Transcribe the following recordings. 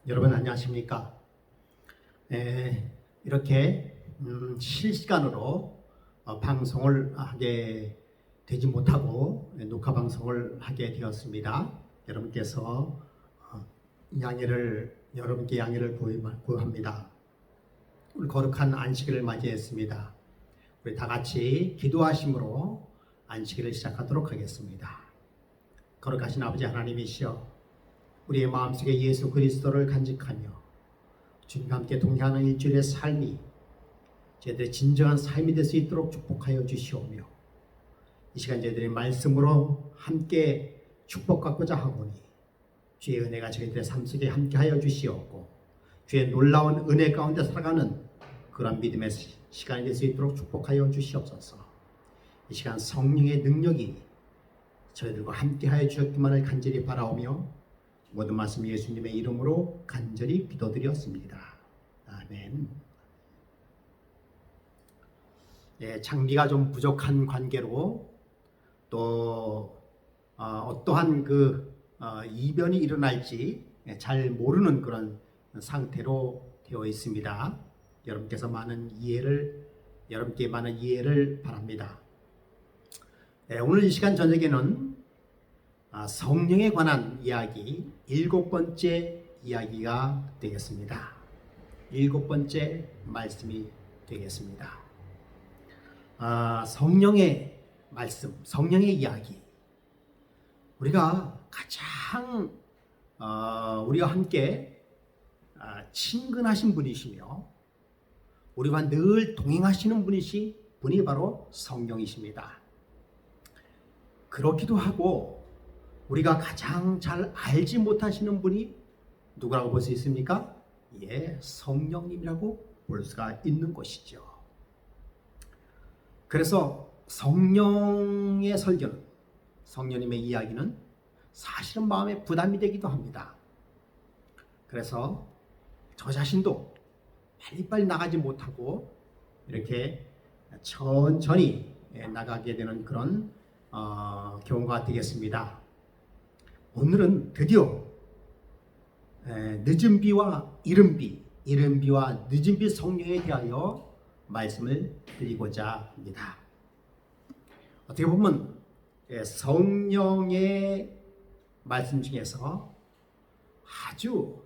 여러분 안녕하십니까? 이렇게 실시간으로 방송을 하게 되지 못하고 녹화 방송을 하게 되었습니다. 여러분께서 여러분께 양해를 구합니다. 오늘 거룩한 안식일을 맞이했습니다. 우리 다 같이 기도하심으로 안식일을 시작하도록 하겠습니다. 거룩하신 아버지 하나님이시여, 우리의 마음속에 예수 그리스도를 간직하며 주님과 함께 동행하는 일주일의 삶이 저희들의 진정한 삶이 될 수 있도록 축복하여 주시오며, 이 시간 저희들의 말씀으로 함께 축복받고자 하오니 주의 은혜가 저희들의 삶 속에 함께하여 주시옵고, 주의 놀라운 은혜 가운데 살아가는 그런 믿음의 시간이 될 수 있도록 축복하여 주시옵소서. 이 시간 성령의 능력이 저희들과 함께하여 주셨기만을 간절히 바라오며 모든 말씀 예수님의 이름으로 간절히 기도드렸습니다. 아멘. 장비가 좀 부족한 관계로 또 어떠한 이변이 일어날지 잘 모르는 그런 상태로 되어 있습니다. 여러분께 많은 이해를 바랍니다. 오늘 이 시간 저녁에는 성령에 관한 이야기 7번째 이야기가 되겠습니다. 7번째 말씀이 되겠습니다. 성령의 말씀, 성령의 이야기. 우리가 가장 우리와 함께 친근하신 분이시며 우리와 늘 동행하시는 분이 바로 성령이십니다. 그렇기도 하고 우리가 가장 잘 알지 못하시는 분이 누구라고 볼 수 있습니까? 성령님이라고 볼 수가 있는 것이죠. 그래서 성령의 설교는, 성령님의 이야기는 사실은 마음에 부담이 되기도 합니다. 그래서 저 자신도 빨리빨리 나가지 못하고 이렇게 천천히 나가게 되는 그런 경우가 되겠습니다. 오늘은 드디어 늦은 비와 이른 비와 늦은 비 성령에 대하여 말씀을 드리고자 합니다. 어떻게 보면 성령의 말씀 중에서 아주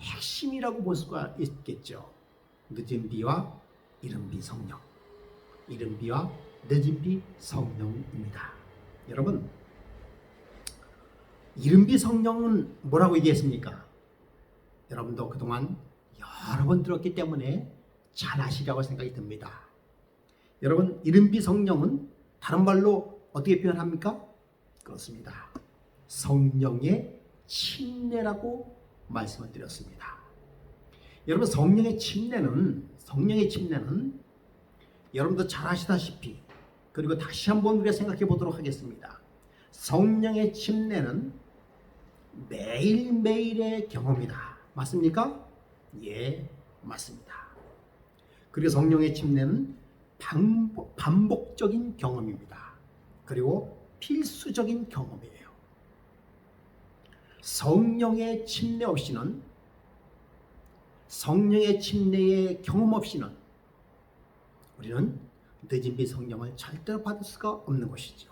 핵심이라고 볼 수가 있겠죠. 늦은 비와 이른 비 성령, 이른 비와 늦은 비 성령입니다. 여러분, 이른 비 성령은 뭐라고 얘기했습니까? 여러분도 그동안 여러 번 들었기 때문에 잘 아시리라고 생각이 듭니다. 여러분, 이른 비 성령은 다른 말로 어떻게 표현합니까? 그렇습니다. 성령의 침례라고 말씀을 드렸습니다. 여러분, 성령의 침례는 여러분도 잘 아시다시피, 그리고 다시 한번 우리가 생각해 보도록 하겠습니다. 성령의 침례는 매일매일의 경험이다. 맞습니까? 예, 맞습니다. 그리고 성령의 침례는 반복적인 경험입니다. 그리고 필수적인 경험이에요. 성령의 침례의 경험 없이는 우리는 늦은 비 성령을 절대로 받을 수가 없는 것이죠.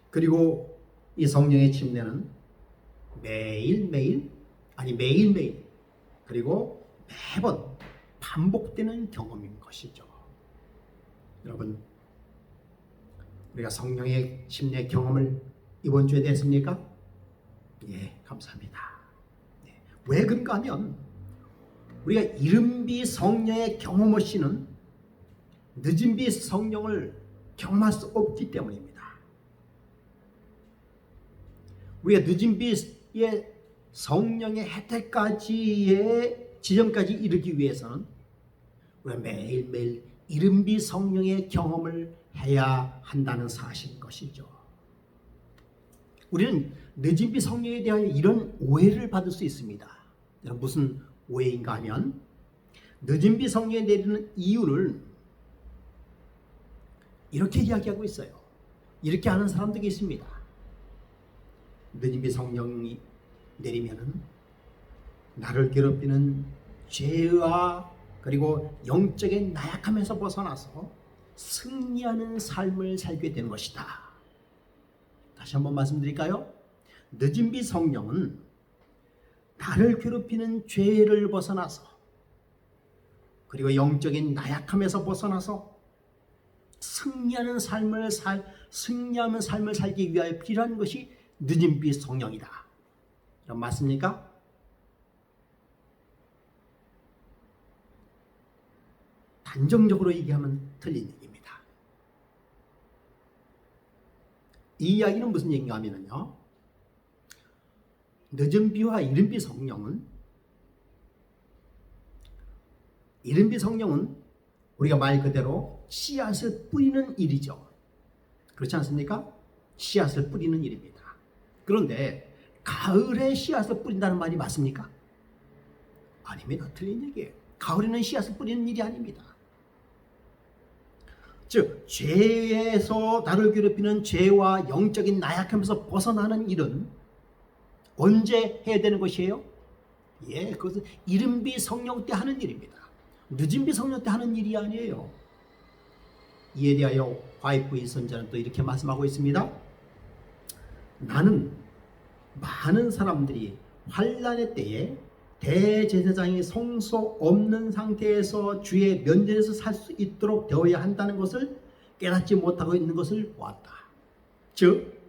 그리고 이 성령의 침례는 매일매일 그리고 매번 반복되는 경험인 것이죠. 여러분, 우리가 성령의 침례 경험을 이번 주에 됐습니까? 예, 감사합니다. 왜 그런가 하면 우리가 이른 비 성령의 경험 없이는 늦은 비 성령을 경험할 수 없기 때문입니다. 우리가 늦은 비의 성령의 혜택까지의 지점까지 이르기 위해서는 우리가 매일매일 이른 비 성령의 경험을 해야 한다는 사실인 것이죠. 우리는 늦은 비 성령에 대하여 이런 오해를 받을 수 있습니다. 무슨 오해인가 하면 늦은 비 성령에 내리는 이유를 이렇게 이야기하고 있어요. 이렇게 하는 사람들이 있습니다. 늦은 비 성령이 내리면은 나를 괴롭히는 죄와 그리고 영적인 나약함에서 벗어나서 승리하는 삶을 살게 되는 것이다. 다시 한번 말씀드릴까요? 늦은 비 성령은 나를 괴롭히는 죄를 벗어나서 그리고 영적인 나약함에서 벗어나서 승리하는 삶을 살기 위하여 필요한 것이 늦은 비 성령이다. 그럼 맞습니까? 단정적으로 얘기하면 틀린 얘기입니다. 이 이야기는 무슨 얘기인가 하면요, 늦은 비와 이른 비 성령은, 이른 비 성령은 우리가 말 그대로 씨앗을 뿌리는 일이죠. 그렇지 않습니까? 씨앗을 뿌리는 일입니다. 그런데 가을에 씨앗을 뿌린다는 말이 맞습니까? 아닙니다. 틀린 얘기예요. 가을에는 씨앗을 뿌리는 일이 아닙니다. 즉, 죄에서 나를 괴롭히는 죄와 영적인 나약함에서 벗어나는 일은 언제 해야 되는 것이에요? 예, 그것은 이른 비 성령 때 하는 일입니다. 늦은 비 성령 때 하는 일이 아니에요. 이에 대하여 화이프의 선자는 또 이렇게 말씀하고 있습니다. 나는 많은 사람들이 환난의 때에 대제사장이 성소 없는 상태에서 주의 면전에서 살 수 있도록 되어야 한다는 것을 깨닫지 못하고 있는 것을 보았다. 즉,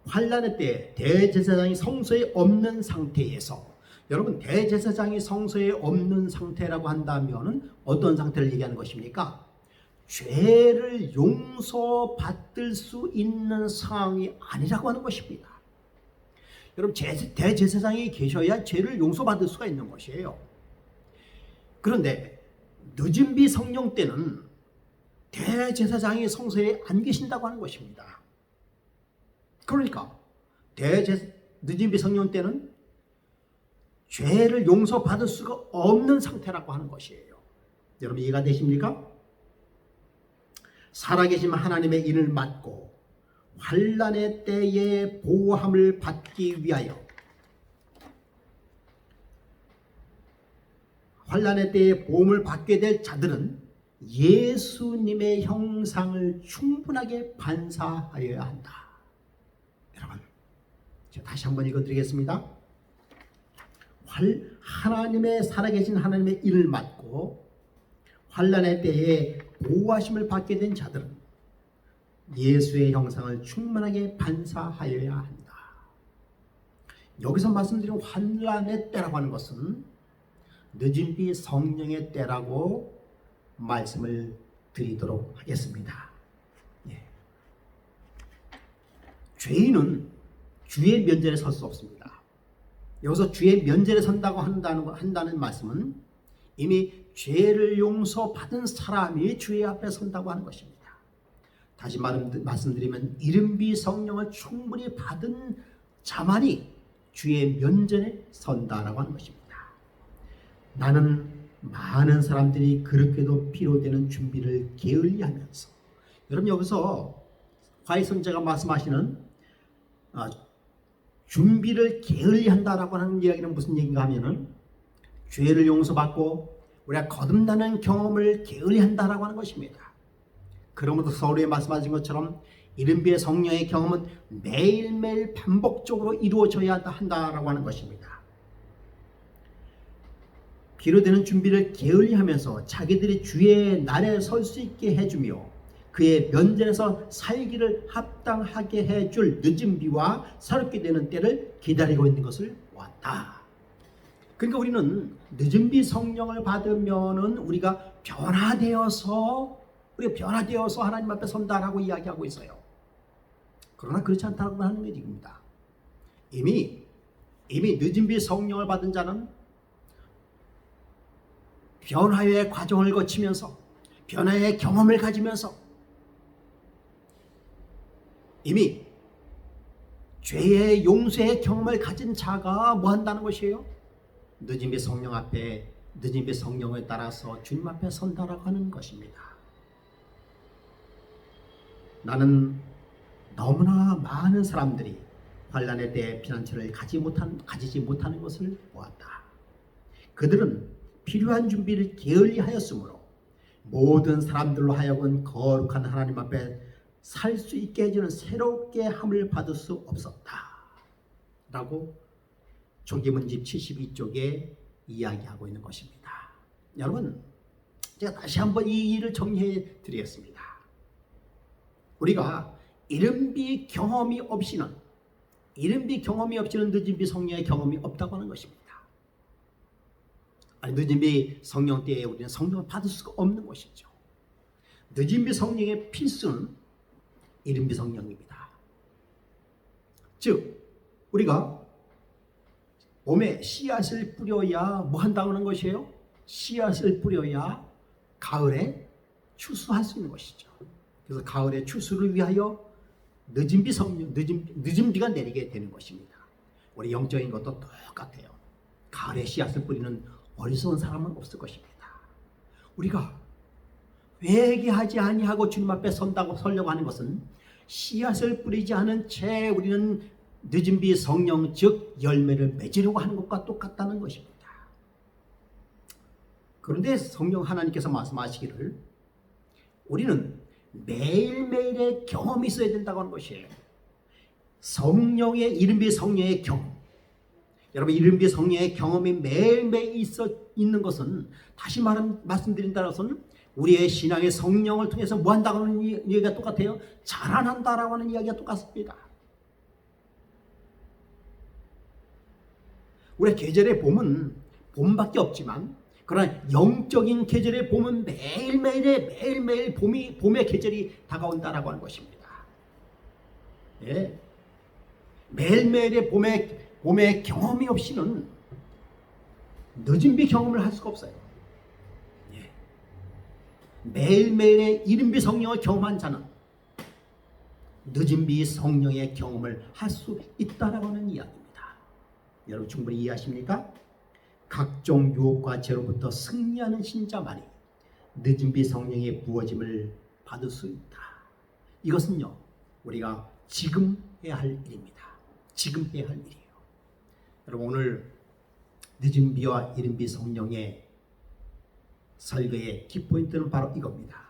환난의 때 대제사장이 성소에 없는 상태에서, 여러분, 대제사장이 성소에 없는 상태라고 한다면 어떤 상태를 얘기하는 것입니까? 죄를 용서받을 수 있는 상황이 아니라고 하는 것입니다. 여러분, 대제사장이 계셔야 죄를 용서받을 수가 있는 것이에요. 그런데 늦은 비 성령 때는 대제사장이 성소에 안 계신다고 하는 것입니다. 그러니까 늦은 비 성령 때는 죄를 용서받을 수가 없는 상태라고 하는 것이에요. 여러분, 이해가 되십니까? 살아계신 하나님의 인을 맡고 환난의 때에 보호함을 받기 위하여, 환난의 때에 보험을 받게 될 자들은 예수님의 형상을 충분하게 반사하여야 한다. 여러분, 제가 다시 한번 읽어드리겠습니다. 하나님의 살아계신 하나님의 인을 맡고 환난의 때에 보호하심을 받게 된 자들은 예수의 형상을 충만하게 반사하여야 한다. 여기서 말씀드린 환난의 때라고 하는 것은 늦은 비 성령의 때라고 말씀을 드리도록 하겠습니다. 예. 죄인은 주의 면전에 설 수 없습니다. 여기서 주의 면전에 선다고 한다는 말씀은 이미 죄를 용서받은 사람이 주의 앞에 선다고 하는 것입니다. 다시 말씀드리면 이른 비 성령을 충분히 받은 자만이 주의 면전에 선다라고 하는 것입니다. 나는 많은 사람들이 그렇게도 필요되는 준비를 게을리하면서, 여러분, 여기서 화이 선자가 말씀하시는 준비를 게을리한다라고 하는 이야기는 무슨 얘기인가 하면은 죄를 용서받고 우리가 거듭나는 경험을 게을리한다라고 하는 것입니다. 그러므로 서두에 말씀하신 것처럼 이른 비의 성령의 경험은 매일매일 반복적으로 이루어져야 한다라고 하는 것입니다. 필요되는 준비를 게을리하면서 자기들이 주의 날에 설 수 있게 해주며 그의 면전에서 살기를 합당하게 해줄 늦은 비와 새롭게 되는 때를 기다리고 있는 것을 보았다. 그러니까 우리는 늦은 비 성령을 받으면은 우리가 변화되어서 하나님 앞에 선다라고 이야기하고 있어요. 그러나 그렇지 않다고 하는 얘기입니다. 이미 늦은 비 성령을 받은 자는 변화의 과정을 거치면서 변화의 경험을 가지면서 이미 죄의 용서의 경험을 가진 자가 뭐 한다는 것이에요? 늦은 비 성령 앞에, 늦은 비 성령에 따라서 주님 앞에 선다라고 하는 것입니다. 나는 너무나 많은 사람들이 환난의 때에 피난처를 가지지 못하는 것을 보았다. 그들은 필요한 준비를 게을리 하였으므로 모든 사람들로 하여금 거룩한 하나님 앞에 살 수 있게 해주는 새롭게 함을 받을 수 없었다 라고 조기문집 72쪽에 이야기하고 있는 것입니다. 여러분, 제가 다시 한번 이 일을 정리해 드리겠습니다. 우리가 이른비 경험이 없이는 늦은비 성령의 경험이 없다고 하는 것입니다. 아니, 늦은비 성령 때에 우리는 성령을 받을 수가 없는 것이죠. 늦은비 성령의 필수는 이른비 성령입니다. 즉 우리가 봄에 씨앗을 뿌려야 뭐 한다고 하는 것이에요? 씨앗을 뿌려야 가을에 추수할 수 있는 것이죠. 그래서 가을에 추수를 위하여 늦은 비가 내리게 되는 것입니다. 우리 영적인 것도 똑같아요. 가을에 씨앗을 뿌리는 어리석은 사람은 없을 것입니다. 우리가 회개하지 아니하고 주님 앞에 서려고 하는 것은 씨앗을 뿌리지 않은 채 우리는 늦은 비 성령 즉 열매를 맺으려고 하는 것과 똑같다는 것입니다. 그런데 성령 하나님께서 말씀하시기를 우리는 매일매일의 경험이 있어야 된다고 하는 것이에요. 성령의 이른비 성령의 경험. 여러분, 이른비 성령의 경험이 매일매일 있는 것은 다시 말씀드린다는 것은 우리의 신앙의 성령을 통해서 뭐 한다고 하는 이야기가 똑같아요. 자라난다라고 하는 이야기가 똑같습니다. 우리 계절의 봄은 봄밖에 없지만 그러나 영적인 계절의 봄은 매일매일 봄의 계절이 다가온다라고 하는 것입니다. 예. 매일매일의 봄의 경험이 없이는 늦은 비 경험을 할 수가 없어요. 예. 매일매일의 이른비 성령을 경험한 자는 늦은 비 성령의 경험을 할 수 있다라고 하는 이야기입니다. 여러분 충분히 이해하십니까? 각종 유혹과 죄로부터 승리하는 신자만이 늦은 비 성령의 부어짐을 받을 수 있다. 이것은요, 우리가 지금 해야 할 일입니다. 지금 해야 할 일이에요. 여러분, 오늘 늦은 비와 이른 비 성령의 설교의 키포인트는 바로 이겁니다.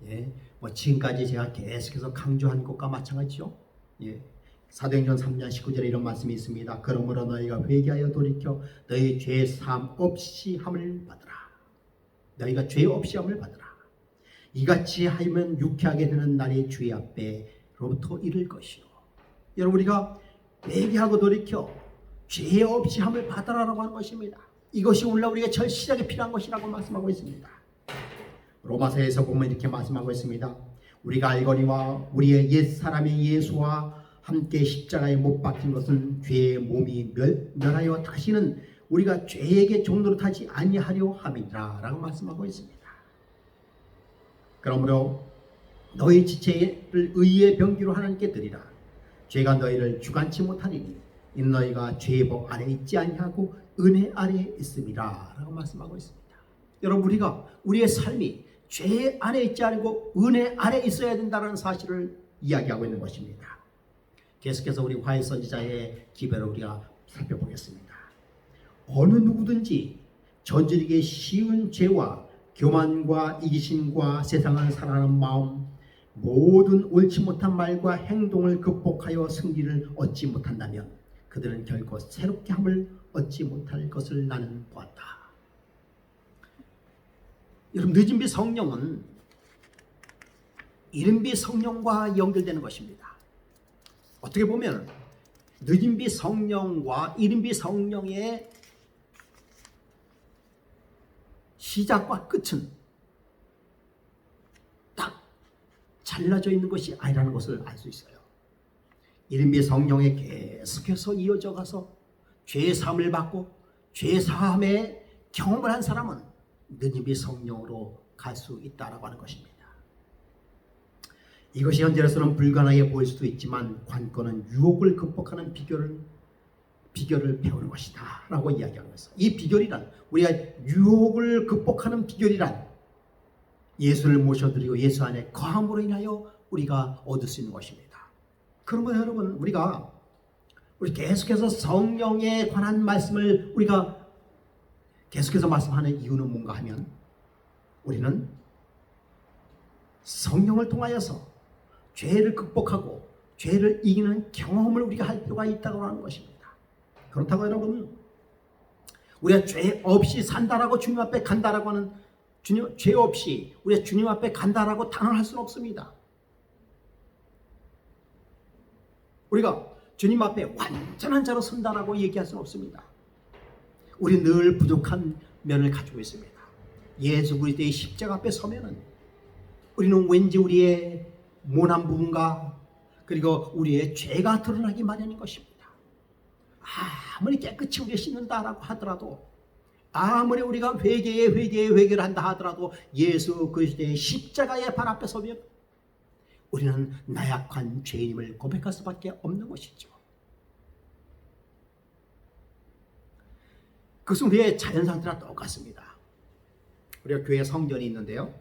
예, 지금까지 제가 계속해서 강조한 것과 마찬가지죠. 예. 사도행전 3장 19절에 이런 말씀이 있습니다. 그러므로 너희가 회개하여 돌이켜 너희 죄 사함 없이 함을 받으라. 너희가 죄 없이 함을 받으라. 이같이 하면 유쾌하게 되는 날이 주의 앞에로부터 이를 것이요. 여러분, 우리가 회개하고 돌이켜 죄 없이 함을 받으라라고 하는 것입니다. 이것이 오늘날 우리가 절실하게 필요한 것이라고 말씀하고 있습니다. 로마서에서 보면 이렇게 말씀하고 있습니다. 우리가 알거니와 우리의 옛사람이 예수와 함께 십자가에 못 박힌 것은 죄의 몸이 멸하여 다시는 우리가 죄에게 종노릇하지 아니하려 함이라 라고 말씀하고 있습니다. 그러므로 너희 지체를 의의 병기로 하나님께 드리라. 죄가 너희를 주관치 못하리니 이는 너희가 죄의 법 아래 있지 아니하고 은혜 아래에 있음이라 라고 말씀하고 있습니다. 여러분, 우리가 우리의 삶이 죄 안에 있지 않고 은혜 아래 있어야 된다는 사실을 이야기하고 있는 것입니다. 계속해서 우리 화해 선지자의 기별을 우리가 살펴보겠습니다. 어느 누구든지 저지르기 쉬운 죄와 교만과 이기심과 세상을 사랑하는 마음, 모든 옳지 못한 말과 행동을 극복하여 승리를 얻지 못한다면 그들은 결코 새롭게 함을 얻지 못할 것을 나는 보았다. 여러분, 늦은비 성령은 이른비 성령과 연결되는 것입니다. 어떻게 보면 늦은비 성령과 이른비 성령의 시작과 끝은 딱 잘라져 있는 것이 아니라는 것을 알 수 있어요. 이른비 성령에 계속해서 이어져 가서 죄의 사함을 받고 죄의 사함의 경험을 한 사람은 늦은비 성령으로 갈 수 있다라고 하는 것입니다. 이것이 현재로서는 불가능해 보일 수도 있지만 관건은 유혹을 극복하는 비결을 배우는 것이다 라고 이야기하고 있어요. 이 비결이란, 우리가 유혹을 극복하는 비결이란 예수를 모셔드리고 예수 안에 거함으로 인하여 우리가 얻을 수 있는 것입니다. 그러면 여러분, 우리 계속해서 성령에 관한 말씀을 우리가 계속해서 말씀하는 이유는 뭔가 하면 우리는 성령을 통하여서 죄를 극복하고 죄를 이기는 경험을 우리가 할 필요가 있다고 하는 것입니다. 그렇다고 여러분, 우리가 죄 없이 산다라고 주님 앞에 간다라고 하는, 죄 없이 우리가 주님 앞에 간다라고 단언할 수는 없습니다. 우리가 주님 앞에 완전한 자로 선다라고 얘기할 수는 없습니다. 우리 늘 부족한 면을 가지고 있습니다. 예수 그리스도의 십자가 앞에 서면은 우리는 왠지 우리의 모난 부분과 그리고 우리의 죄가 드러나기 마련인 것입니다. 아무리 깨끗이 우리가 씻는다라고 하더라도, 아무리 우리가 회개를 한다 하더라도 예수 그리스도의 십자가의 발 앞에 서면 우리는 나약한 죄인임을 고백할 수밖에 없는 것이죠. 그것은 우리의 자연 상태랑 똑같습니다. 우리가 교회 성전이 있는데요,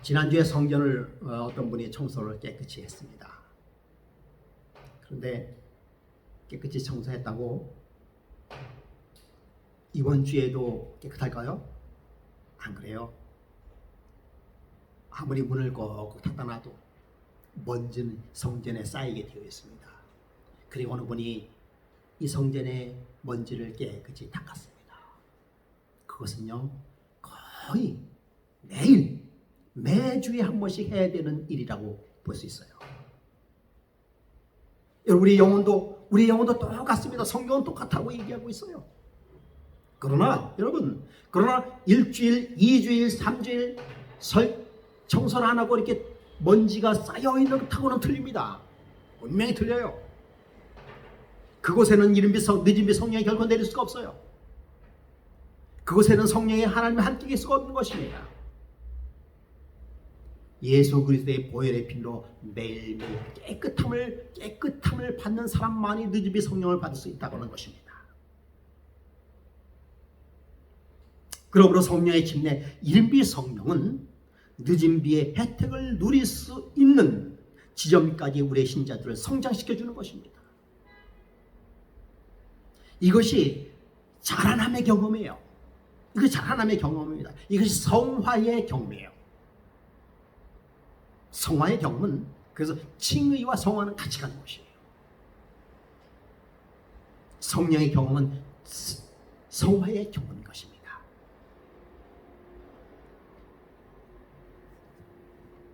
지난주에 성전을 어떤 분이 청소를 깨끗이 했습니다. 그런데 깨끗이 청소했다고 이번 주에도 깨끗할까요? 안 그래요. 아무리 문을 꼭꼭 닫아 놔도 먼지는 성전에 쌓이게 되어 있습니다. 그리고 어느 분이 이 성전의 먼지를 깨끗이 닦았습니다. 그것은요, 거의 매주에 한 번씩 해야 되는 일이라고 볼 수 있어요. 우리 영혼도 똑같습니다. 성경은 똑같다고 얘기하고 있어요. 그러나 여러분, 일주일, 2주일, 3주일 청소를 안 하고 이렇게 먼지가 쌓여있는 것하고는 틀립니다. 분명히 틀려요. 그곳에는 늦은 비 성령이 결코 내릴 수가 없어요. 그곳에는 성령의 하나님의 함께일 수가 없는 것입니다. 예수 그리스도의 보혈의 피로 매일매일 깨끗함을 받는 사람만이 늦은 비 성령을 받을 수 있다고 하는 것입니다. 그러므로 성령의 침례, 이른 비 성령은 늦은 비의 혜택을 누릴 수 있는 지점까지 우리의 신자들을 성장시켜주는 것입니다. 이것이 자라남의 경험이에요. 이것이 자라남의 경험입니다. 이것이 성화의 경험이에요. 성화의 경험은, 그래서 칭의와 성화는 같이 가는 것이에요. 성령의 경험은 성화의 경험인 것입니다.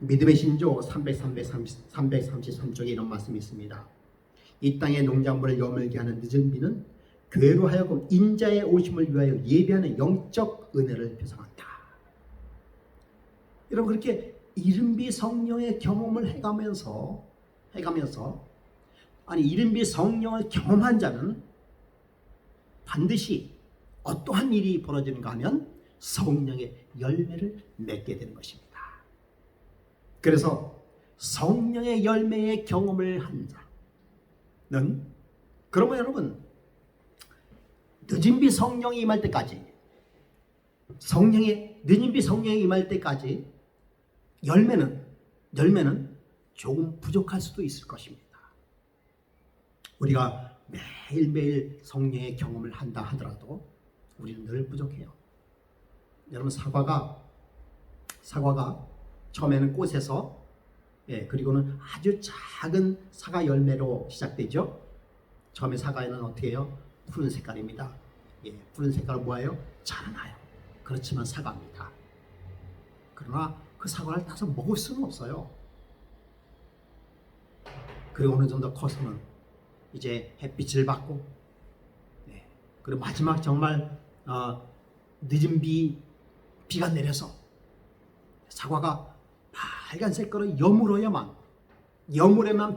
믿음의 신조 333쪽에 이런 말씀이 있습니다. 이 땅의 농작물을 여물게 하는 늦은 비는 교회로 하여금 인자의 오심을 위하여 예비하는 영적 은혜를 표상한다. 여러분, 그렇게 이른 비 성령의 경험을 해가면서 이른 비 성령을 경험한 자는 반드시 어떠한 일이 벌어지는가 하면 성령의 열매를 맺게 되는 것입니다. 그래서 성령의 열매의 경험을 한 자는, 그러면 여러분, 늦은 비 성령이 임할 때까지, 늦은 비 성령이 임할 때까지 열매는 조금 부족할 수도 있을 것입니다. 우리가 매일매일 성령의 경험을 한다 하더라도 우리는 늘 부족해요. 여러분, 사과가 처음에는 꽃에서, 그리고는 아주 작은 사과 열매로 시작되죠. 처음에 사과에는 어떻게 해요? 푸른 색깔입니다. 푸른 색깔은 뭐예요? 자라나요. 그렇지만 사과입니다. 그러나 그 사과를 따서 먹을 수는 없어요. 그리고 어느 정도 커서는 이제 햇빛을 받고, 그리고 마지막 정말 늦은 비가 내려서 사과가 빨간색깔로 여물어야만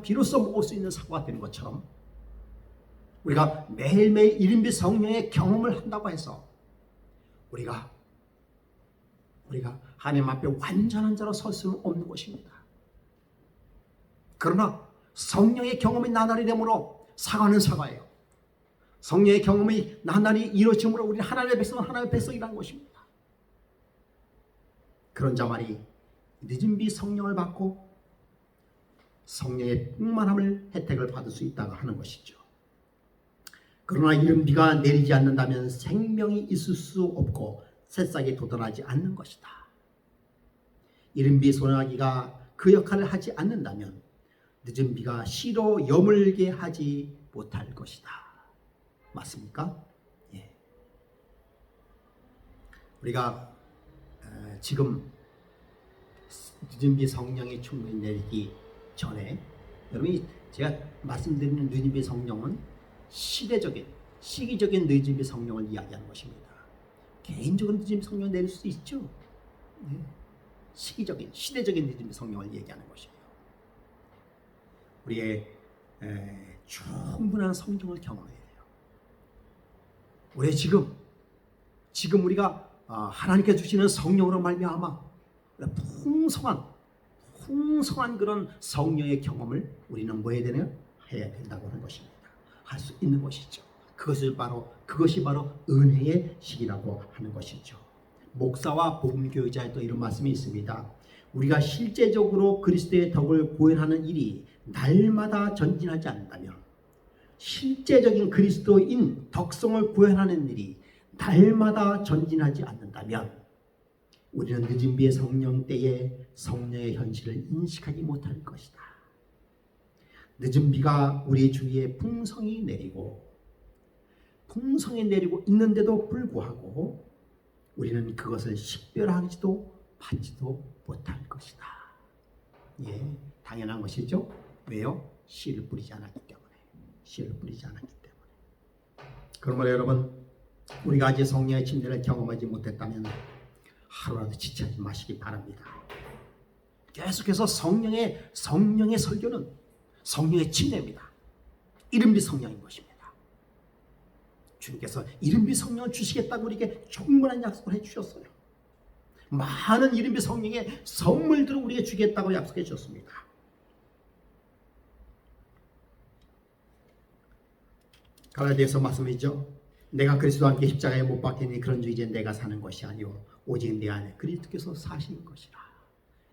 비로소 먹을 수 있는 사과가 되는 것처럼, 우리가 매일매일 이른 비 성령의 경험을 한다고 해서 우리가 하나님 앞에 완전한 자로 설 수는 없는 것입니다. 그러나 성령의 경험이 나날이 되므로 사과는 사과예요. 성령의 경험이 나날이 이루어짐으로 우리는 하나님의 백성이라는 것입니다. 그런 자만이 늦은 비 성령을 받고 성령의 충만함을 혜택을 받을 수 있다고 하는 것이죠. 그러나 이른 비가 내리지 않는다면 생명이 있을 수 없고 새싹이 돋아나지 않는 것이다. 이른 비 소나기가 그 역할을 하지 않는다면 늦은 비가 씨로 여물게 하지 못할 것이다. 맞습니까? 예. 우리가 지금 늦은 비 성령이 충분히 내리기 전에, 여러분이 제가 말씀드리는 늦은 비 성령은 시기적인 늦은 비 성령을 이야기하는 것입니다. 개인적으로 늦은 비 성령 내릴 수 있죠. 네. 시대적인 늦은 비 성령을 얘기하는 것이에요. 우리의 충분한 성령을 경험해야 돼요. 우리 지금 우리가 하나님께서 주시는 성령으로 말미암아 풍성한 그런 성령의 경험을 우리는 뭐 해야 되나요? 해야 된다고 하는 것입니다. 할 수 있는 것이죠. 그것이 바로 은혜의 시기라고 하는 것이죠. 목사와 복음교회자의 또 이런 말씀이 있습니다. 우리가 실제적으로 그리스도의 덕을 구현하는 일이 날마다 전진하지 않는다면, 실제적인 그리스도인 덕성을 구현하는 일이 날마다 전진하지 않는다면 우리는 늦은 비의 성령 때에 성령의 현실을 인식하지 못할 것이다. 늦은 비가 우리 주위에 풍성히 내리고 있는데도 불구하고 우리는 그것을 식별하지도 받지도 못할 것이다. 예, 당연한 것이죠. 왜요? 씨를 뿌리지 않았기 때문에. 그러므로 여러분, 우리가 아직 성령의 침례를 경험하지 못했다면 하루라도 지체하지 마시기 바랍니다. 계속해서 성령의 설교는 성령의 침례입니다. 이른비 성령인 것입니다. 주님께서 이른비 성령을 주시겠다고 우리에게 충분한 약속을 해주셨어요. 많은 이른비 성령의 선물들을 우리에게 주겠다고 약속해 주셨습니다. 갈라디아서 말씀이죠. 내가 그리스도와 함께 십자가에 못 박히니 그런즉 이제 내가 사는 것이 아니오 오직 내 안에 그리스도께서 사시는 것이라.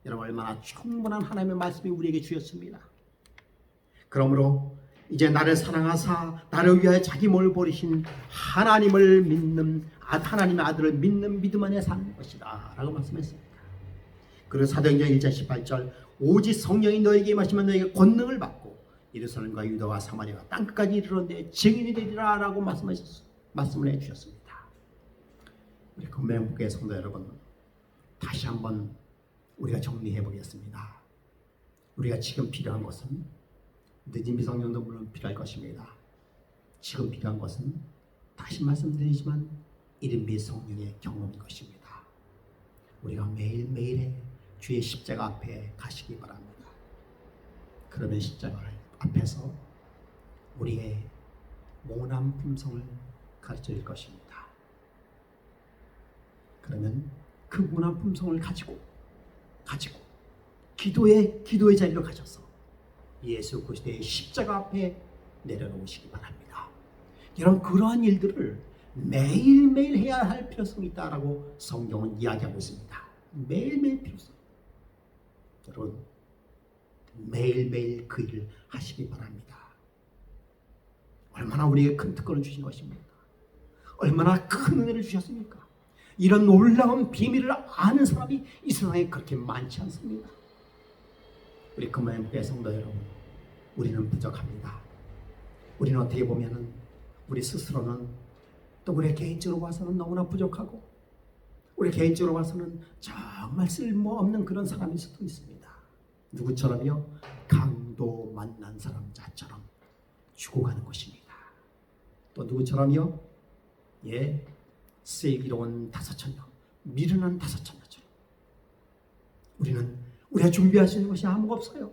여러분, 얼마나 충분한 하나님의 말씀이 우리에게 주셨습니다. 그러므로 이제 나를 사랑하사 나를 위하여 자기 몸을 버리신 하나님을 믿는 하나님의 아들을 믿는 믿음 안에 사는 것이다 라고 말씀했습니다. 그리고 사도행전 1장 18절 오직 성령이 너에게 임하시면 너에게 권능을 받고 예루살렘과 유다와 사마리아와 땅끝까지 이르렀는데 증인이 되리라 라고 말씀을 해주셨습니다. 우리 건배영국의 성도 여러분, 다시 한번 우리가 정리해 보겠습니다. 우리가 지금 필요한 것은 늦은 비 성령도 물론 필요할 것입니다. 지금 필요한 것은 다시 말씀드리지만 이른 비 성령의 경험인 것입니다. 우리가 매일매일의 주의 십자가 앞에 가시기 바랍니다. 그러면 십자가 앞에서 우리의 모난 품성을 가르쳐 줄 것입니다. 그러면 그 모난 품성을 가지고 기도의 자리로 가셔서 예수 그리스도의 십자가 앞에 내려놓으시기 바랍니다. 여러분, 그러한 일들을 매일매일 해야 할 필요성이 있다라고 성경은 이야기하고 있습니다. 매일매일 필요성. 여러분, 매일매일 그 일을 하시기 바랍니다. 얼마나 우리에게 큰 특권을 주신 것입니까? 얼마나 큰 은혜를 주셨습니까? 이런 놀라운 비밀을 아는 사람이 이 세상에 그렇게 많지 않습니다. 우리 금화교회 성도 여러분, 우리는 부족합니다. 우리는 어떻게 보면은 우리 스스로는 또 우리 개인적으로 봐서는 너무나 부족하고 우리 개인적으로 봐서는 정말 쓸모없는 그런 사람일 수도 있습니다. 누구처럼요? 강도 만난 사람자처럼 죽어가는 것입니다. 또 누구처럼요? 쓰이기로 온 다섯천녀, 미련한 다섯천녀처럼 우리가 준비할 수 있는 것이 아무것도 없어요.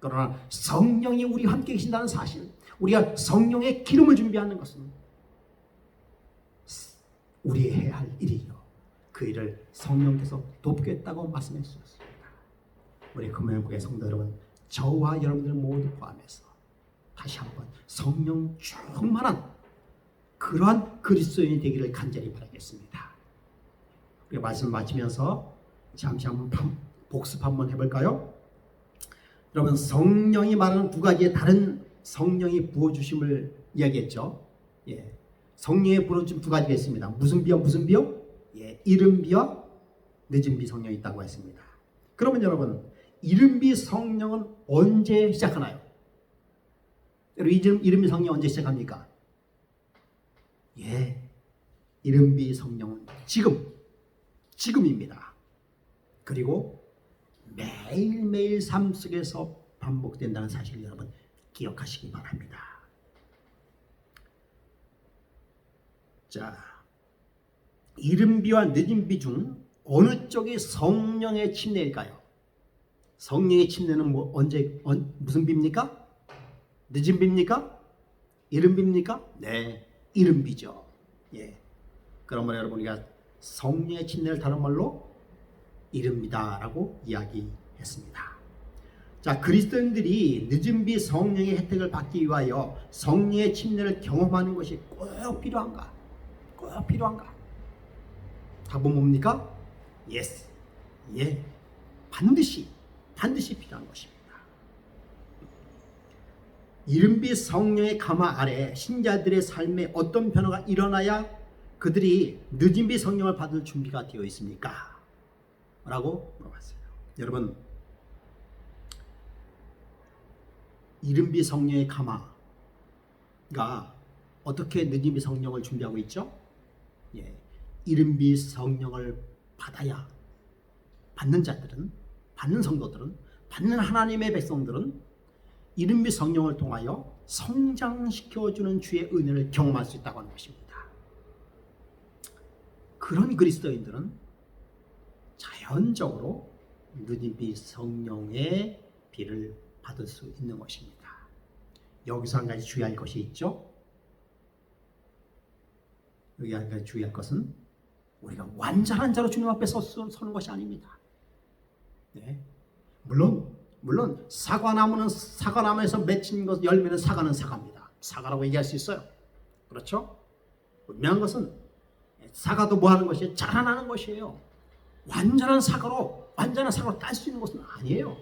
그러나 성령이 우리와 함께 계신다는 사실, 우리가 성령의 기름을 준비하는 것은 우리 해야 할 일이요. 그 일을 성령께서 돕겠다고 말씀해 주셨습니다. 우리 금요일교회 성도 여러분, 저와 여러분들 모두 포함해서 다시 한번 성령 충만한 그러한 그리스도인이 되기를 간절히 바라겠습니다. 우리 말씀 마치면서 잠시 한번 복습 한번 해볼까요? 여러분, 성령이 말하는 두 가지의 다른 성령이 부어주심을 이야기했죠. 예. 성령의 부어주심 두 가지가 있습니다. 무슨 비요? 무슨 비요? 예. 이른 비와 늦은 비 성령이 있다고 했습니다. 그러면 여러분, 이른 비 성령은 언제 시작하나요? 여러분, 이른 비 성령 언제 시작합니까? 예. 이른 비 성령은 지금입니다. 그리고 매일매일 삶 속에서 반복된다는 사실을 여러분 기억하시기 바랍니다. 자, 이른 비와 늦은 비 중 어느 쪽이 성령의 침례일까요? 성령의 침례는 무슨 비입니까? 늦은 비입니까? 이른 비입니까? 네, 이른 비죠. 예. 그러면 여러분, 우리가 성령의 침례를 다른 말로 이릅니다라고 이야기했습니다. 자, 그리스도인들이 늦은 비 성령의 혜택을 받기 위하여 성령의 침례를 경험하는 것이 꼭 필요한가? 꼭 필요한가? 답은 뭡니까? Yes. 예. 반드시 필요한 것입니다. 이른 비 성령의 감화 아래 신자들의 삶에 어떤 변화가 일어나야 그들이 늦은 비 성령을 받을 준비가 되어 있습니까? 라고 물어봤어요. 여러분, 이른 비 성령의 감화가 어떻게 늦은 비 성령을 준비하고 있죠? 예, 이른 비 성령을 받는 자들은, 받는 성도들은, 받는 하나님의 백성들은 이른 비 성령을 통하여 성장시켜주는 주의 은혜를 경험할 수 있다고 하는 것입니다. 그런 그리스도인들은 자연적으로 늦은 비 성령의 비를 받을 수 있는 것입니다. 여기서 한 가지 주의할 것이 있죠. 여기 한 가지 주의할 것은 우리가 완전한 자로 주님 앞에 서는 것이 아닙니다. 네. 물론 사과나무는 사과나무에서 맺힌 것, 열매는 사과는 사과입니다. 사과라고 얘기할 수 있어요. 그렇죠? 분명한 것은 사과도 뭐 하는 것이에요? 자라나는 것이에요. 완전한 사과로 딸 수 있는 것은 아니에요.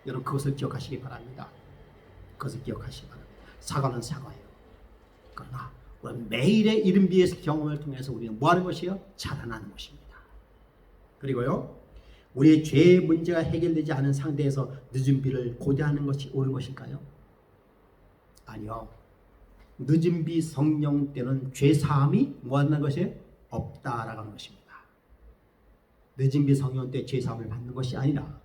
여러분, 그것을 기억하시기 바랍니다. 그것을 기억하시기 바랍니다. 사과는 사과예요. 그러나 우리는 매일의 이른 비의 경험을 통해서 우리는 뭐 하는 것이에요? 자라나는 것입니다. 그리고요, 우리의 죄의 문제가 해결되지 않은 상태에서 늦은 비를 고대하는 것이 옳은 것일까요? 아니요. 늦은 비 성령 때는 죄 사함이 뭐 하는 것이에요? 없다라고 하는 것입니다. 늦은 비 성령 때 죄 사함을 받는 것이 아니라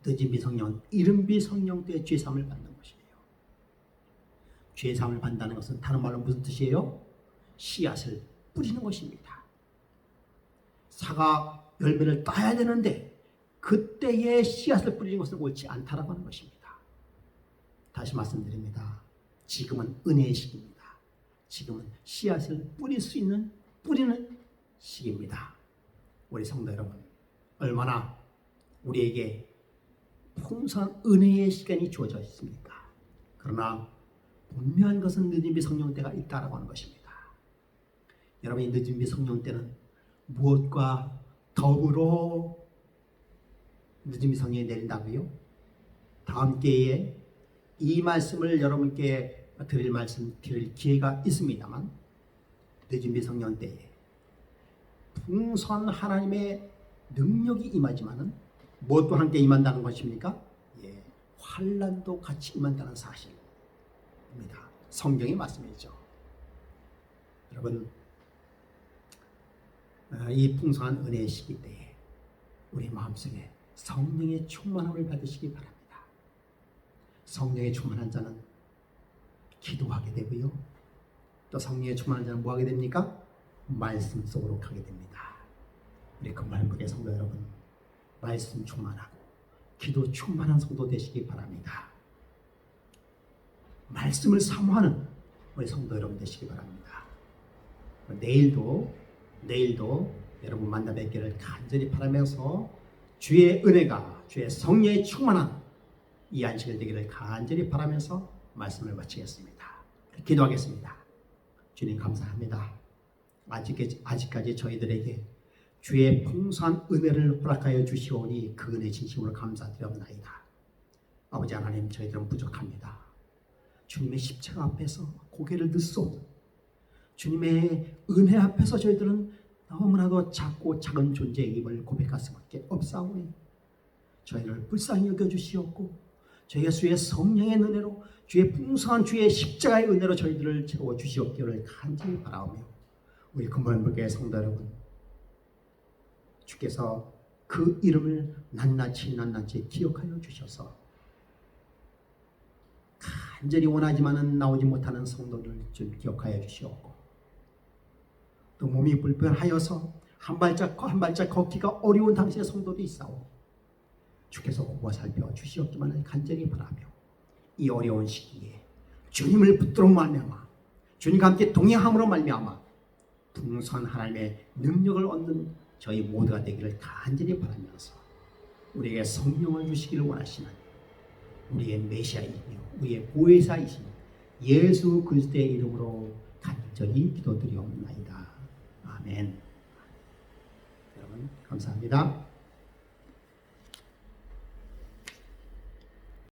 늦은 비 성령은 이른 비 성령 때 죄 사함을 받는 것이에요. 죄 사함을 받는다는 것은 다른 말로 무슨 뜻이에요? 씨앗을 뿌리는 것입니다. 사과 열매를 따야 되는데 그때에 씨앗을 뿌리는 것은 옳지 않다라고 하는 것입니다. 다시 말씀드립니다. 지금은 은혜의 시기입니다. 지금은 씨앗을 뿌리는 시기입니다. 우리 성도 여러분, 얼마나 우리에게 풍성한 은혜의 시간이 주어져 있습니까? 그러나 분명한 것은 늦은 비 성령 때가 있다라고 하는 것입니다. 여러분이 늦은 비 성령 때는 무엇과 더불어 늦은 비 성령이 내린다고요? 다음 기회에 이 말씀을 여러분께 드릴 기회가 있습니다만, 늦은 비 성령 때에 풍성한 하나님의 능력이 임하지만은 무엇도 함께 임한다는 것입니까? 예, 환난도 같이 임한다는 사실입니다. 성경의 말씀이죠. 여러분, 이 풍성한 은혜의 시기 때에 우리 마음속에 성령의 충만함을 받으시기 바랍니다. 성령의 충만한 자는 기도하게 되고요. 또 성령의 충만한 자는 뭐 하게 됩니까? 말씀 속으로 가게 됩니다. 우리 금발목의 성도 여러분, 말씀 충만하고 기도 충만한 성도 되시기 바랍니다. 말씀을 사모하는 우리 성도 여러분 되시기 바랍니다. 내일도 여러분 만나 뵙기를 간절히 바라면서 주의 은혜가, 주의 성령의 충만한 이 안식일 되기를 간절히 바라면서 말씀을 마치겠습니다. 기도하겠습니다. 주님 감사합니다. 아직까지 저희들에게 주의 풍성한 은혜를 허락하여 주시오니 그 은혜 진심으로 감사드리옵나이다. 아버지 하나님, 저희들은 부족합니다. 주님의 십자가 앞에서 고개를 늦소. 주님의 은혜 앞에서 저희들은 너무나도 작고 작은 존재임을 고백할 수밖에 없사오니 저희를 불쌍히 여겨주시옵고 저희 예수의 성령의 은혜로 주의 풍성한 주의 십자가의 은혜로 저희들을 채워주시옵기를 간절히 바라오며 우리 금번복의 성도 여러분, 주께서 그 이름을 낱낱이 기억하여 주셔서 간절히 원하지만은 나오지 못하는 성도를 좀 기억하여 주시옵고 또 몸이 불편하여서 한 발짝 한 발짝 걷기가 어려운 당시의 성도도 있사오. 주께서 보고 살펴 주시옵기만을 간절히 바라며 이 어려운 시기에 주님을 붙들어 말미암아 주님과 함께 동행함으로 말미암아 풍성한 하나님의 능력을 얻는 저희 모두가 되기를 간절히 바라면서 우리에게 성령을 주시기를 원하시나니 우리의 메시아이며 우리의 보혜사이신 예수 그리스도의 이름으로 간절히 기도드리옵나이다. 아멘. 여러분 감사합니다.